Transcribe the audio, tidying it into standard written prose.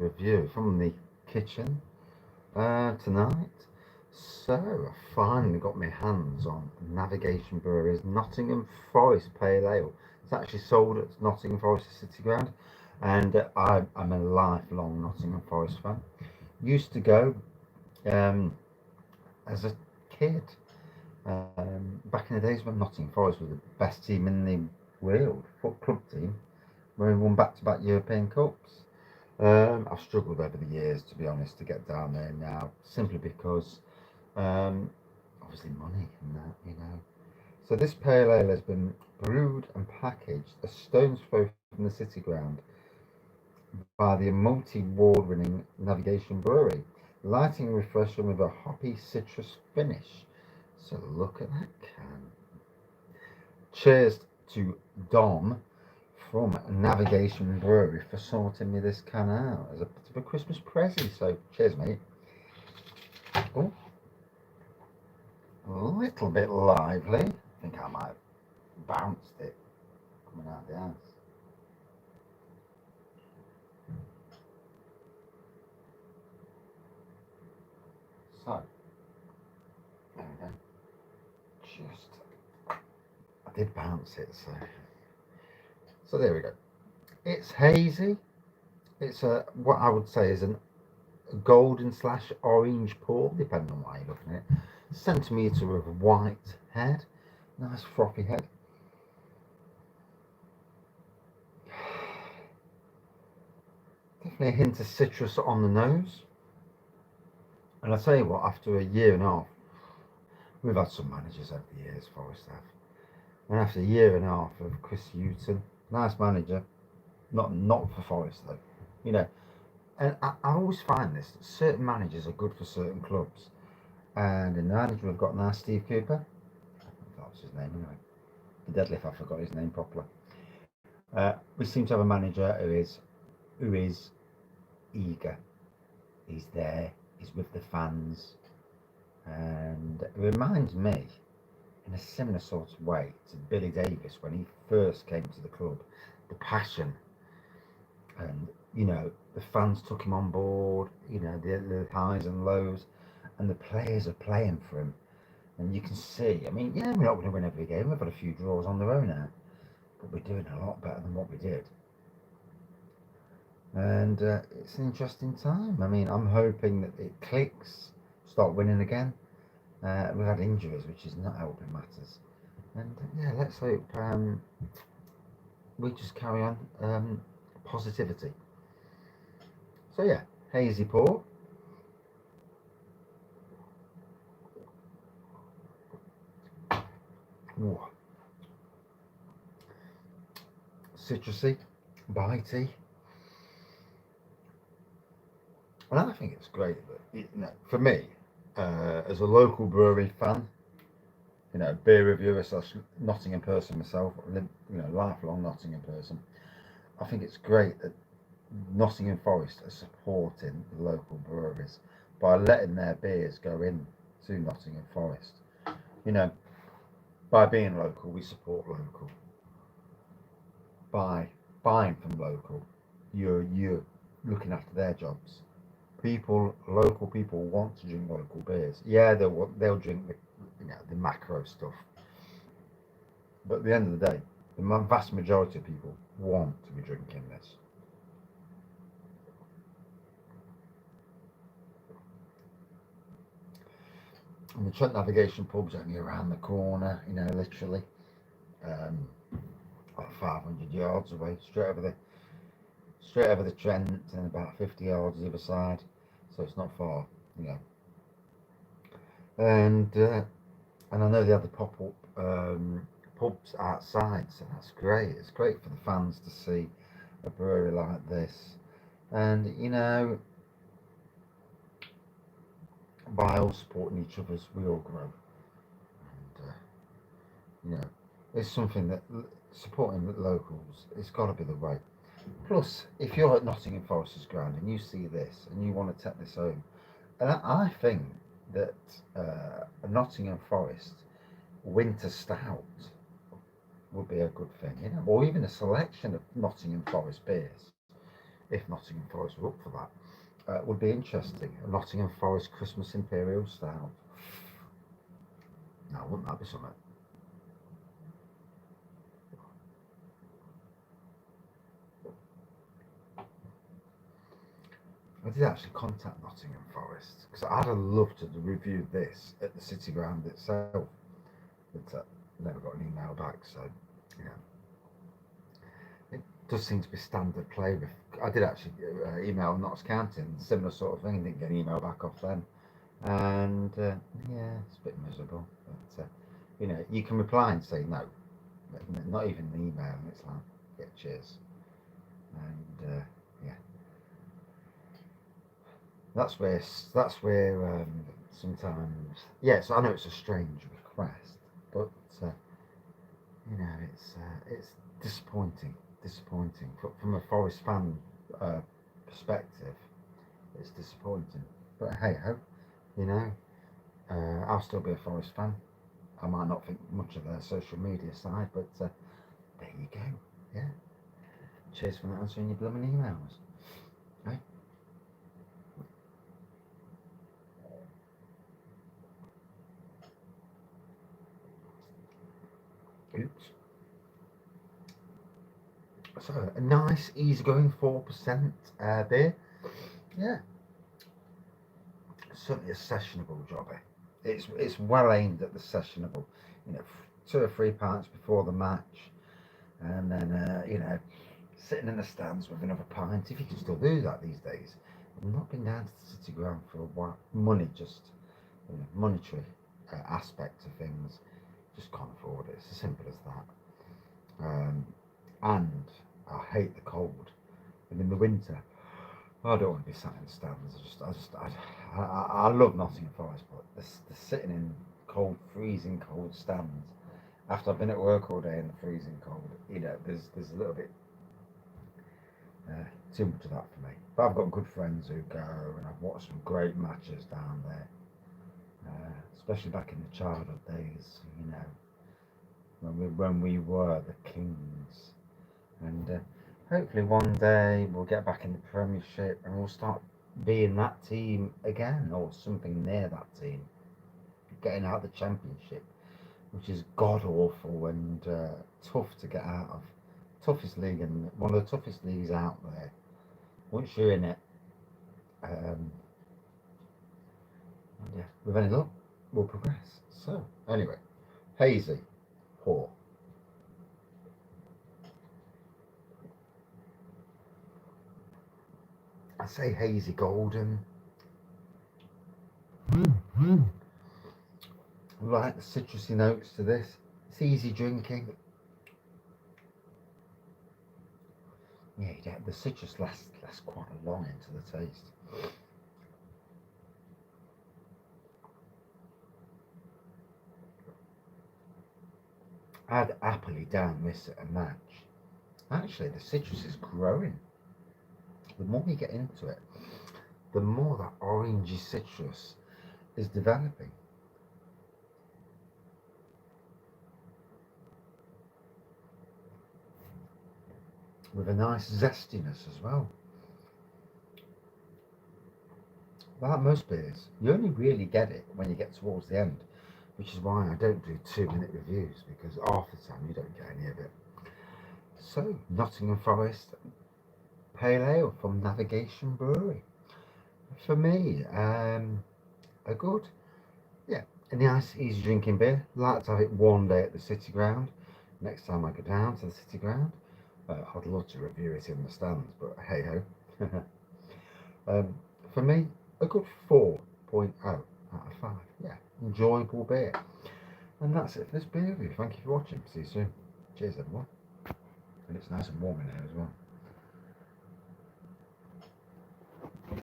review from the kitchen tonight. So I finally got my hands on Navigation Brewery's Nottingham Forest Pale Ale. It's actually sold at Nottingham Forest City Ground, and I'm a lifelong Nottingham Forest fan. Used to go um, as a kid, back in the days when Nottingham Forest was the best team in the world, foot club team, where we won back-to-back European Cups. I've struggled over the years, to be honest, to get down there now, simply because um, obviously money and that. So this pale ale has been brewed and packaged a stone's throw from the city ground by the multi-award-winning Navigation Brewery, lighting and refreshing with a hoppy citrus finish. So look at that can. Cheers to Dom from Navigation Brewery for sorting me this can out as a bit of a Christmas present. So cheers, mate. Oh, a little bit lively. I think I might have bounced it coming out of the house. So, there we go. Just, I did bounce it, so there we go. It's hazy. It's a what I would say is a golden slash orange pour, depending on why you're looking at it. Centimetre of white head, nice frothy head. Definitely a hint of citrus on the nose. And I tell you what, after a year and a half, we've had some managers over the years, Forest have. And after a year and a half of Chris Hughton, nice manager, not for Forest though, you know. And I always find this that certain managers are good for certain clubs. And in the manager we've got now, Steve Cooper. That was his name anyway. Be deadly if I forgot his name properly. We seem to have a manager who is eager. He's there. He's with the fans, and it reminds me in a similar sort of way to Billy Davis when he first came to the club. The passion, and the fans took him on board. The highs and lows, and the players are playing for him. And you can see. I mean, yeah, we're not going to win every game. We've got a few draws on the road now, but we're doing a lot better than what we did. And it's an interesting time. I mean, I'm hoping that it clicks, start winning again. We've had injuries, which is not helping matters. And yeah, let's hope we just carry on positivity. So yeah, hazy pour. Ooh. Citrusy, bitey. And I think it's great that, for me, as a local brewery fan, beer reviewer slash Nottingham person myself, lifelong Nottingham person, I think it's great that Nottingham Forest are supporting the local breweries by letting their beers go in to Nottingham Forest. You know, by being local, we support local. By buying from local, you're looking after their jobs. Local people want to drink local beers. Yeah, they'll drink the macro stuff, but at the end of the day, the vast majority of people want to be drinking this. And the Trent Navigation pub's only around the corner, literally, um, like 500 yards away, straight over the Trent, and about 50 yards the other side. So it's not far, you know. And I know they have the pop-up pubs outside, so that's great. It's great for the fans to see a brewery like this, and by all supporting each other, we all grow. And it's something that supporting the locals, it's got to be the way. Plus, if you're at Nottingham Forest's ground and you see this and you want to take this home, and I think that a Nottingham Forest winter stout would be a good thing, or even a selection of Nottingham Forest beers. if Nottingham Forest were up for that. Would be interesting. A Nottingham Forest Christmas Imperial Stout. Now, wouldn't that be something? I did actually contact Nottingham Forest because I'd have loved to review this at the City Ground itself, but never got an email back. So, you know, it does seem to be standard play. I did actually email Notts County, and similar sort of thing. Didn't get an email back off them, and yeah, it's a bit miserable. But you know, you can reply and say no, not even an email, and it's like, yeah, cheers, and yeah. That's where sometimes, yes, I know it's a strange request, but you know, it's disappointing from a Forest fan perspective. It's disappointing, but hey ho, you know, I'll still be a Forest fan. I might not think much of their social media side, but there you go. Yeah, cheers for not answering your blooming emails. Hey? Oops. So a nice, easygoing 4% beer. Yeah, certainly a sessionable jobby. It's well aimed at the sessionable. You know, 2 or 3 pints before the match, and then you know, sitting in the stands with another pint. If you can still do that these days. I've not been down to the City Ground for a while. Money, just monetary aspect of things, just can't afford it. It's as simple as that. And I hate the cold. And in the winter, I don't want to be sat in the stands. I love Nottingham Forest, but the sitting in cold, freezing cold stands after I've been at work all day in the freezing cold, you know, there's a little bit too much of that for me. But I've got good friends who go, and I've watched some great matches down there, especially back in the childhood days, you know, when we were the kings, and hopefully one day we'll get back in the Premiership and we'll start being that team again, or something near that team, getting out of the Championship, which is god awful and tough to get out of. Toughest league, and one of the toughest leagues out there. Once you're in it, um, yeah, with any luck, we'll progress. So, anyway, hazy, poor. I say hazy golden. I like the citrusy notes to this. It's easy drinking. Yeah, the citrus lasts quite long into the taste. I'd happily down this at a match. Actually, the citrus is growing. The more you get into it, the more that orangey citrus is developing. With a nice zestiness as well. Like most beers, you only really get it when you get towards the end, which is why I don't do 2 minute reviews, because half the time you don't get any of it. So, Nottingham Forest Pale Ale from Navigation Brewery. For me, a good, yeah, a nice, easy drinking beer. Like to have it one day at the City Ground. Next time I go down to the City Ground, I'd love to review it in the stands, but hey ho. For me, a good 4.0 out of 5. Yeah, enjoyable beer. And that's it for this beer review. Thank you for watching. See you soon. Cheers, everyone. And it's nice and warm in here as well.